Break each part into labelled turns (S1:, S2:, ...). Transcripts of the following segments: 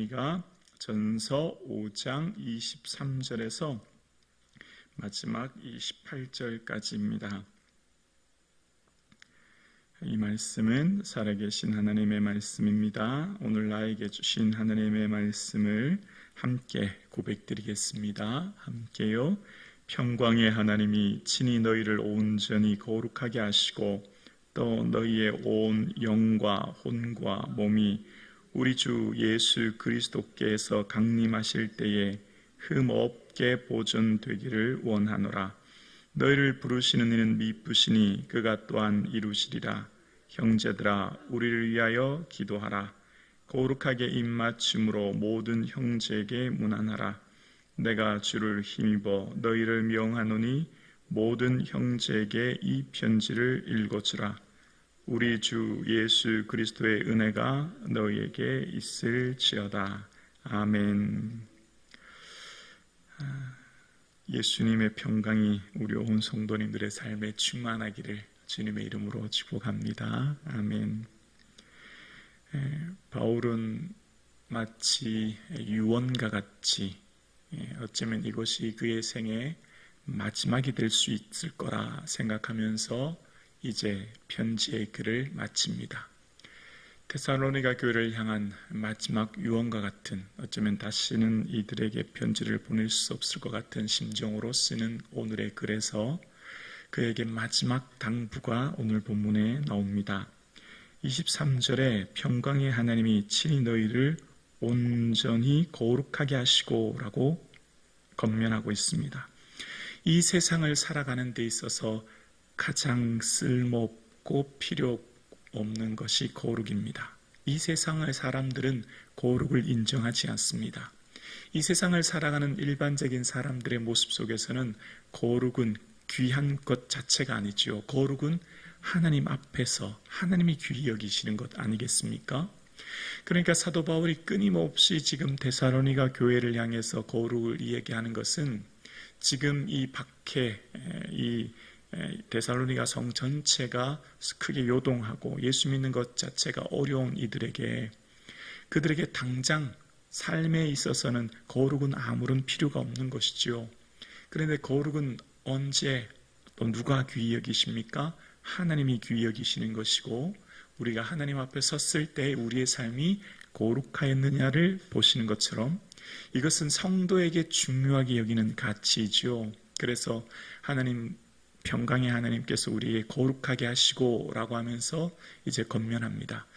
S1: 우리가 전서 5장 23절에서 마지막 28절까지입니다. 이 말씀은 살아계신 하나님의 말씀입니다. 오늘 나에게 주신 하나님의 말씀을 함께 고백드리겠습니다. 함께요. 평강의 하나님이 친히 너희를 온전히 거룩하게 하시고 또 너희의 온 영과 혼과 몸이 우리 주 예수 그리스도께서 강림하실 때에 흠없게 보존되기를 원하노라. 너희를 부르시는 이는 미쁘시니 그가 또한 이루시리라. 형제들아, 우리를 위하여 기도하라. 거룩하게 입맞춤으로 모든 형제에게 문안하라. 내가 주를 힘입어 너희를 명하노니 모든 형제에게 이 편지를 읽어주라. 우리 주 예수 그리스도의 은혜가 너희에게 있을지어다. 아멘. 예수님의 평강이 우리 온 성도님들의 삶에 충만하기를 주님의 이름으로 축복합니다. 아멘. 바울은 마치 유언과 같이 어쩌면 이것이 그의 생의 마지막이 될 수 있을 거라 생각하면서 이제 편지의 글을 마칩니다. 데살로니가 교회를 향한 마지막 유언과 같은, 어쩌면 다시는 이들에게 편지를 보낼 수 없을 것 같은 심정으로 쓰는 오늘의 글에서 그에게 마지막 당부가 오늘 본문에 나옵니다. 23절에 평강의 하나님이 친히 너희를 온전히 거룩하게 하시고 라고 권면하고 있습니다. 이 세상을 살아가는 데 있어서 가장 쓸모없고 필요 없는 것이 거룩입니다. 이 세상의 사람들은 거룩을 인정하지 않습니다. 이 세상을 살아가는 일반적인 사람들의 모습 속에서는 거룩은 귀한 것 자체가 아니죠. 거룩은 하나님 앞에서 하나님이 귀히 여기시는 것 아니겠습니까? 그러니까 사도 바울이 끊임없이 지금 데살로니가 교회를 향해서 거룩을 이야기하는 것은 지금 이 박해, 이 데살로니가 성 전체가 크게 요동하고 예수 믿는 것 자체가 어려운 이들에게, 그들에게 당장 삶에 있어서는 거룩은 아무런 필요가 없는 것이지요. 그런데 거룩은 언제 또 누가 귀히 여기십니까? 하나님이 귀히 여기시는 것이고, 우리가 하나님 앞에 섰을 때 우리의 삶이 거룩하였느냐를 보시는 것처럼 이것은 성도에게 중요하게 여기는 가치이지요. 그래서 하나님, 평강의 하나님께서 우리에게 거룩하게 하시고 라고 하면서 이제 권면합니다.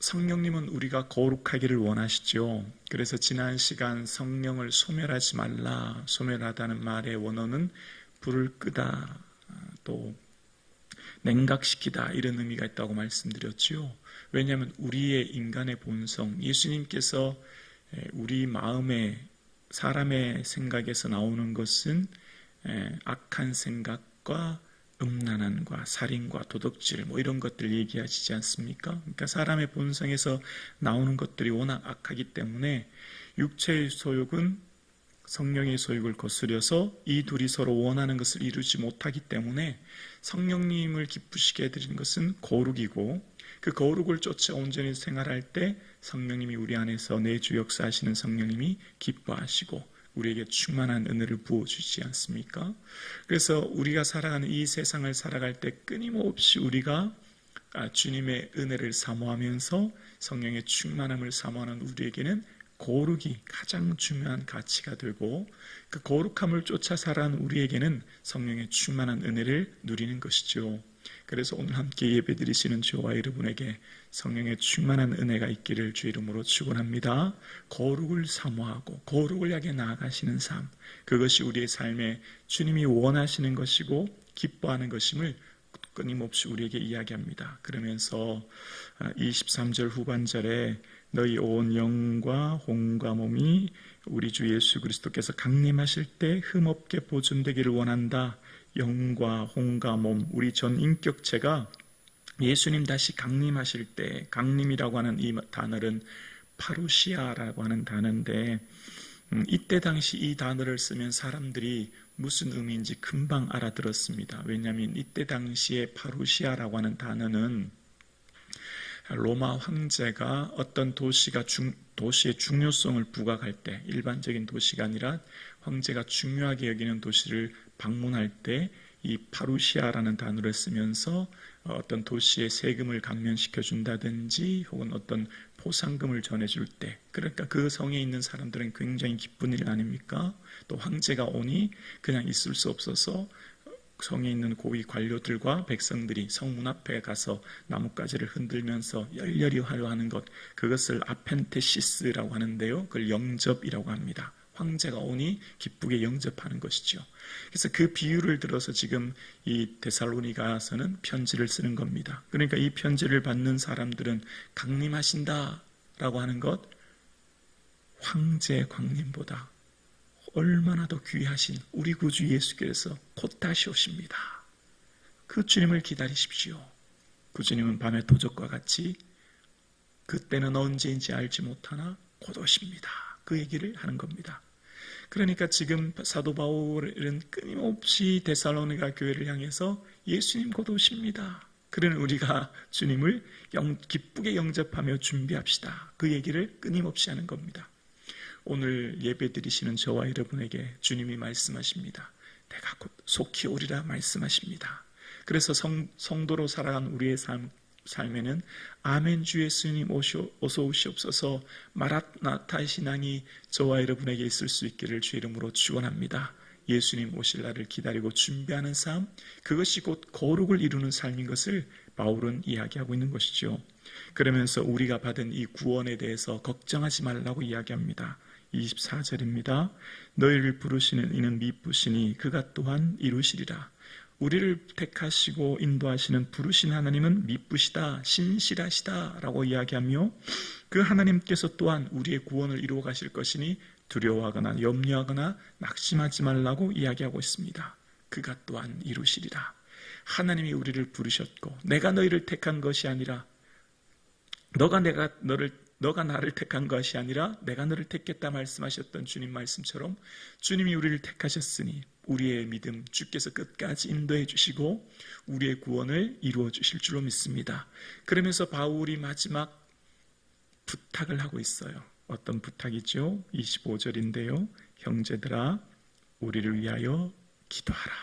S1: 성령님은 우리가 거룩하기를 원하시죠. 그래서 지난 시간 성령을 소멸하지 말라, 소멸하다는 말의 원어는 불을 끄다, 또 냉각시키다, 이런 의미가 있다고 말씀드렸죠. 왜냐하면 우리의 인간의 본성, 예수님께서 우리 마음에, 사람의 생각에서 나오는 것은 악한 생각과 음란함과 살인과 도둑질 이런 것들 얘기하시지 않습니까? 그러니까 사람의 본성에서 나오는 것들이 워낙 악하기 때문에 육체의 소욕은 성령의 소욕을 거스려서 이 둘이 서로 원하는 것을 이루지 못하기 때문에 성령님을 기쁘시게 해드리는 것은 거룩이고, 그 거룩을 쫓아 온전히 생활할 때 성령님이 우리 안에서 내주 역사하시는 성령님이 기뻐하시고 우리에게 충만한 은혜를 부어주시지 않습니까? 그래서 우리가 살아가는 이 세상을 살아갈 때 끊임없이 우리가 주님의 은혜를 사모하면서 성령의 충만함을 사모하는 우리에게는 거룩이 가장 중요한 가치가 되고, 그 거룩함을 쫓아 살아가는 우리에게는 성령의 충만한 은혜를 누리는 것이죠. 그래서 오늘 함께 예배드리시는 저와 여러분에게 성령의 충만한 은혜가 있기를 주 이름으로 축원합니다. 거룩을 사모하고 거룩을 향해 나아가시는 삶, 그것이 우리의 삶에 주님이 원하시는 것이고 기뻐하는 것임을 끊임없이 우리에게 이야기합니다. 그러면서 23절 후반절에 너희 온 영과 혼과 몸이 우리 주 예수 그리스도께서 강림하실 때 흠없게 보존되기를 원한다. 영과 혼과 몸, 우리 전 인격체가 예수님 다시 강림하실 때, 강림이라고 하는 이 단어는 파루시아라고 하는 단어인데, 이때 당시 이 단어를 쓰면 사람들이 무슨 의미인지 금방 알아들었습니다. 왜냐하면 이때 당시에 파루시아라고 하는 단어는 로마 황제가 어떤 도시의 중요성을 부각할 때, 일반적인 도시가 아니라 황제가 중요하게 여기는 도시를 방문할 때 이 파루시아라는 단어를 쓰면서 어떤 도시의 세금을 감면시켜 준다든지 혹은 어떤 포상금을 전해줄 때, 그러니까 그 성에 있는 사람들은 굉장히 기쁜 일 아닙니까? 또 황제가 오니 그냥 있을 수 없어서 성에 있는 고위 관료들과 백성들이 성문 앞에 가서 나뭇가지를 흔들면서 열렬히 화려하는 것, 그것을 아펜테시스라고 하는데요, 그걸 영접이라고 합니다. 황제가 오니 기쁘게 영접하는 것이죠. 그래서 그 비유를 들어서 지금 이 데살로니가서는 편지를 쓰는 겁니다. 그러니까 이 편지를 받는 사람들은 강림하신다라고 하는 것, 황제 광림보다 얼마나 더 귀하신 우리 구주 예수께서 곧 다시 오십니다. 그 주님을 기다리십시오. 그 주님은 밤의 도적과 같이 그때는 언제인지 알지 못하나 곧 오십니다. 그 얘기를 하는 겁니다. 그러니까 지금 사도 바울은 끊임없이 데살로니가 교회를 향해서 예수님 곧 오십니다. 그러는 우리가 주님을 기쁘게 영접하며 준비합시다. 그 얘기를 끊임없이 하는 겁니다. 오늘 예배 드리시는 저와 여러분에게 주님이 말씀하십니다. 내가 곧 속히 오리라 말씀하십니다. 그래서 성도로 살아간 우리의 삶에는 아멘 주 예수님 어서 오시옵소서 마라나타 신앙이 저와 여러분에게 있을 수 있기를 주 이름으로 축원합니다. 예수님 오실 날을 기다리고 준비하는 삶, 그것이 곧 거룩을 이루는 삶인 것을 바울은 이야기하고 있는 것이죠. 그러면서 우리가 받은 이 구원에 대해서 걱정하지 말라고 이야기합니다. 24절입니다. 너희를 부르시는 이는 미쁘시니 그가 또한 이루시리라. 우리를 택하시고 인도하시는 부르신 하나님은 미쁘시다, 신실하시다 라고 이야기하며 그 하나님께서 또한 우리의 구원을 이루어 가실 것이니 두려워하거나 염려하거나 낙심하지 말라고 이야기하고 있습니다. 그가 또한 이루시리라. 하나님이 우리를 부르셨고 내가 너희를 택한 것이 아니라 너가 나를 택한 것이 아니라 내가 너를 택했다 말씀하셨던 주님 말씀처럼 주님이 우리를 택하셨으니 우리의 믿음 주께서 끝까지 인도해 주시고 우리의 구원을 이루어 주실 줄로 믿습니다. 그러면서 바울이 마지막 부탁을 하고 있어요. 어떤 부탁이죠? 25절인데요. 형제들아 우리를 위하여 기도하라.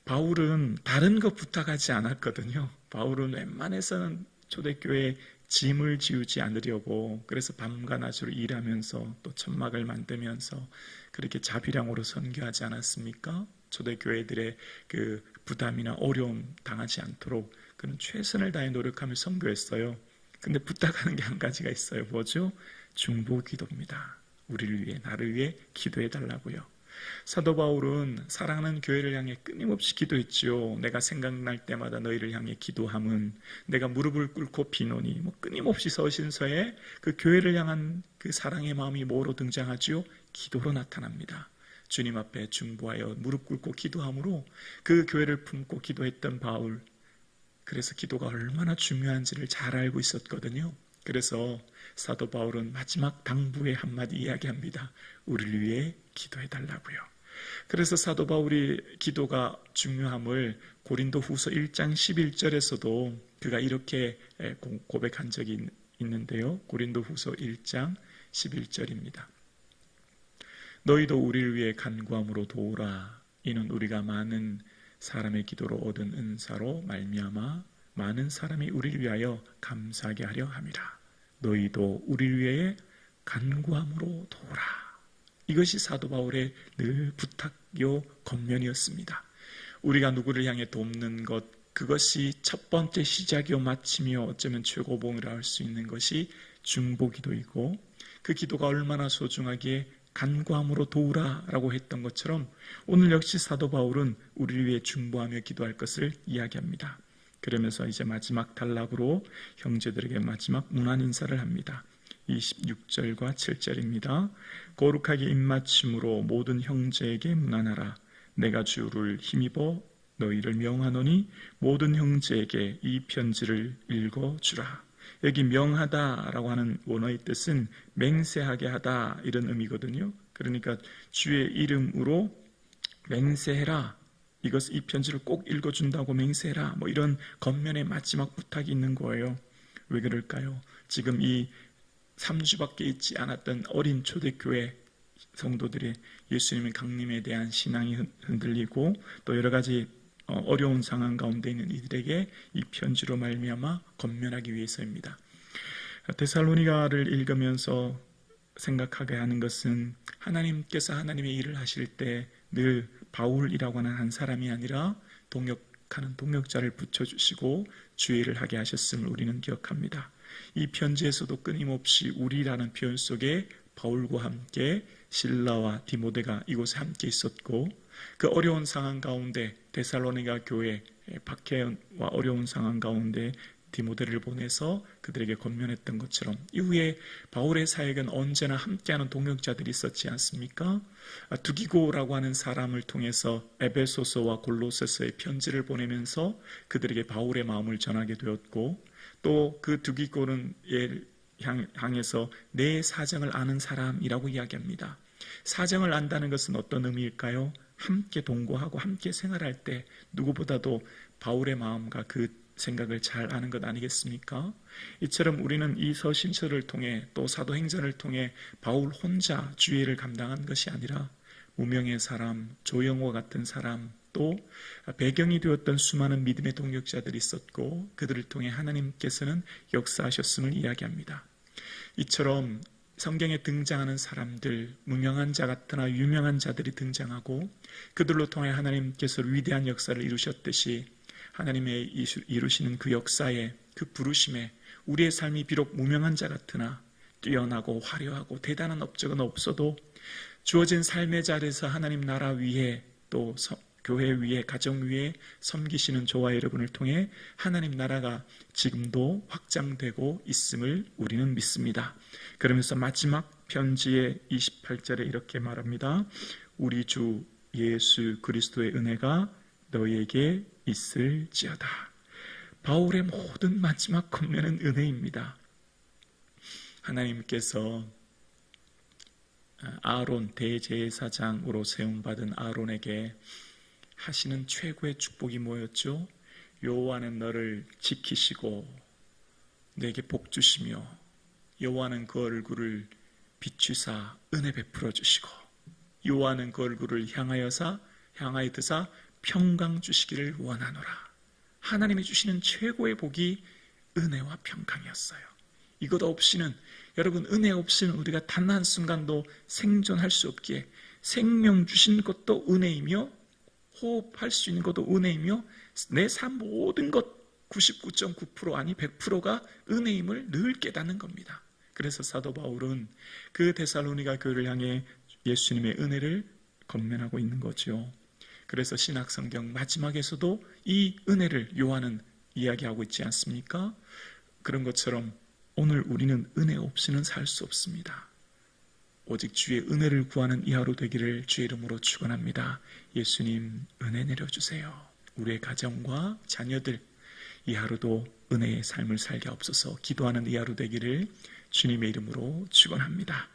S1: 바울은 다른 거 부탁하지 않았거든요. 바울은 웬만해서는 초대교회에 짐을 지우지 않으려고 그래서 밤과 낮으로 일하면서 또 천막을 만들면서 그렇게 자비량으로 선교하지 않았습니까? 초대교회들의 그 부담이나 어려움 당하지 않도록 그런 최선을 다해 노력하며 선교했어요. 근데 부탁하는 게 한 가지가 있어요. 뭐죠? 중보 기도입니다. 우리를 위해, 나를 위해 기도해 달라고요. 사도 바울은 사랑하는 교회를 향해 끊임없이 기도했지요. 내가 생각날 때마다 너희를 향해 기도함은 내가 무릎을 꿇고 비노니 끊임없이 서신서에 그 교회를 향한 그 사랑의 마음이 뭐로 등장하지요? 기도로 나타납니다. 주님 앞에 중보하여 무릎 꿇고 기도함으로 그 교회를 품고 기도했던 바울, 그래서 기도가 얼마나 중요한지를 잘 알고 있었거든요. 그래서 사도 바울은 마지막 당부의 한마디 이야기합니다. 우리를 위해 기도해 달라고요. 그래서 사도 바울이 기도가 중요함을 고린도 후서 1장 11절에서도 그가 이렇게 고백한 적이 있는데요. 고린도 후서 1장 11절입니다. 너희도 우리를 위해 간구함으로 도우라. 이는 우리가 많은 사람의 기도로 얻은 은사로 말미암아 많은 사람이 우리를 위하여 감사하게 하려 함이라. 너희도 우리를 위해 간구함으로 도우라. 이것이 사도 바울의 늘 부탁요 권면이었습니다. 우리가 누구를 향해 돕는 것, 그것이 첫 번째 시작이요 마침이요 어쩌면 최고봉이라 할 수 있는 것이 중보기도이고 그 기도가 얼마나 소중하기에 간구함으로 도우라라고 했던 것처럼 오늘 역시 사도 바울은 우리를 위해 중보하며 기도할 것을 이야기합니다. 그러면서 이제 마지막 단락으로 형제들에게 마지막 문안 인사를 합니다. 26절과 7절입니다. 거룩하게 입맞춤으로 모든 형제에게 문안하라. 내가 주를 힘입어 너희를 명하노니 모든 형제에게 이 편지를 읽어주라. 여기 명하다라고 하는 원어의 뜻은 맹세하게 하다 이런 의미거든요. 그러니까 주의 이름으로 맹세해라. 이 편지를 꼭 읽어준다고 맹세해라. 이런 겉면의 마지막 부탁이 있는 거예요. 왜 그럴까요? 지금 이 3주밖에 있지 않았던 어린 초대교회 성도들의 예수님의 강림에 대한 신앙이 흔들리고 또 여러 가지 어려운 상황 가운데 있는 이들에게 이 편지로 말미암아 건면하기 위해서입니다. 데살로니가를 읽으면서 생각하게 하는 것은 하나님께서 하나님의 일을 하실 때 늘 바울이라고 하는 한 사람이 아니라 동역하는 동역자를 붙여주시고 주의를 하게 하셨음을 우리는 기억합니다. 이 편지에서도 끊임없이 우리라는 표현 속에 바울과 함께 실라와 디모데가 이곳에 함께 있었고 그 어려운 상황 가운데 데살로니가 교회 박해와 어려운 상황 가운데 디모데를 보내서 그들에게 권면했던 것처럼 이후에 바울의 사역은 언제나 함께하는 동역자들이 있었지 않습니까? 두기고라고 하는 사람을 통해서 에베소서와 골로새서의 편지를 보내면서 그들에게 바울의 마음을 전하게 되었고 또 그 두기고는 향해서 내 사정을 아는 사람이라고 이야기합니다. 사정을 안다는 것은 어떤 의미일까요? 함께 동거하고 함께 생활할 때 누구보다도 바울의 마음과 그 생각을 잘 아는 것 아니겠습니까? 이처럼 우리는 이 서신서를 통해 또 사도행전을 통해 바울 혼자 주의를 감당한 것이 아니라 무명의 사람, 조영호 같은 사람, 또 배경이 되었던 수많은 믿음의 동역자들이 있었고 그들을 통해 하나님께서는 역사하셨음을 이야기합니다. 이처럼 성경에 등장하는 사람들, 무명한 자 같으나 유명한 자들이 등장하고 그들로 통해 하나님께서 위대한 역사를 이루셨듯이 하나님의 이루시는 그 역사에 그 부르심에 우리의 삶이 비록 무명한 자 같으나 뛰어나고 화려하고 대단한 업적은 없어도 주어진 삶의 자리에서 하나님 나라 위에 또 교회 위에 가정 위에 섬기시는 저와 여러분을 통해 하나님 나라가 지금도 확장되고 있음을 우리는 믿습니다. 그러면서 마지막 편지의 28절에 이렇게 말합니다. 우리 주 예수 그리스도의 은혜가 너희에게 있을지어다. 바울의 모든 마지막 권면은 은혜입니다. 하나님께서 아론 대제사장으로 세움받은 아론에게 하시는 최고의 축복이 뭐였죠? 여호와는 너를 지키시고 내게 복 주시며 여호와는 그 얼굴을 비추사 은혜 베풀어 주시고 여호와는 그 얼굴을 향하여 드사 평강 주시기를 원하노라. 하나님이 주시는 최고의 복이 은혜와 평강이었어요. 이것 없이는 여러분 은혜 없이는 우리가 단 한순간도 생존할 수 없기에 생명 주신 것도 은혜이며 호흡할 수 있는 것도 은혜이며 내 삶 모든 것 99.9% 아니 100%가 은혜임을 늘 깨닫는 겁니다. 그래서 사도 바울은 그 데살로니가 교회를 향해 예수님의 은혜를 권면하고 있는 거죠. 그래서 신약성경 마지막에서도 이 은혜를 요한은 이야기하고 있지 않습니까? 그런 것처럼 오늘 우리는 은혜 없이는 살 수 없습니다. 오직 주의 은혜를 구하는 이 하루 되기를 주의 이름으로 축원합니다. 예수님 은혜 내려주세요. 우리의 가정과 자녀들 이 하루도 은혜의 삶을 살게 하옵소서. 기도하는 이 하루 되기를 주님의 이름으로 축원합니다.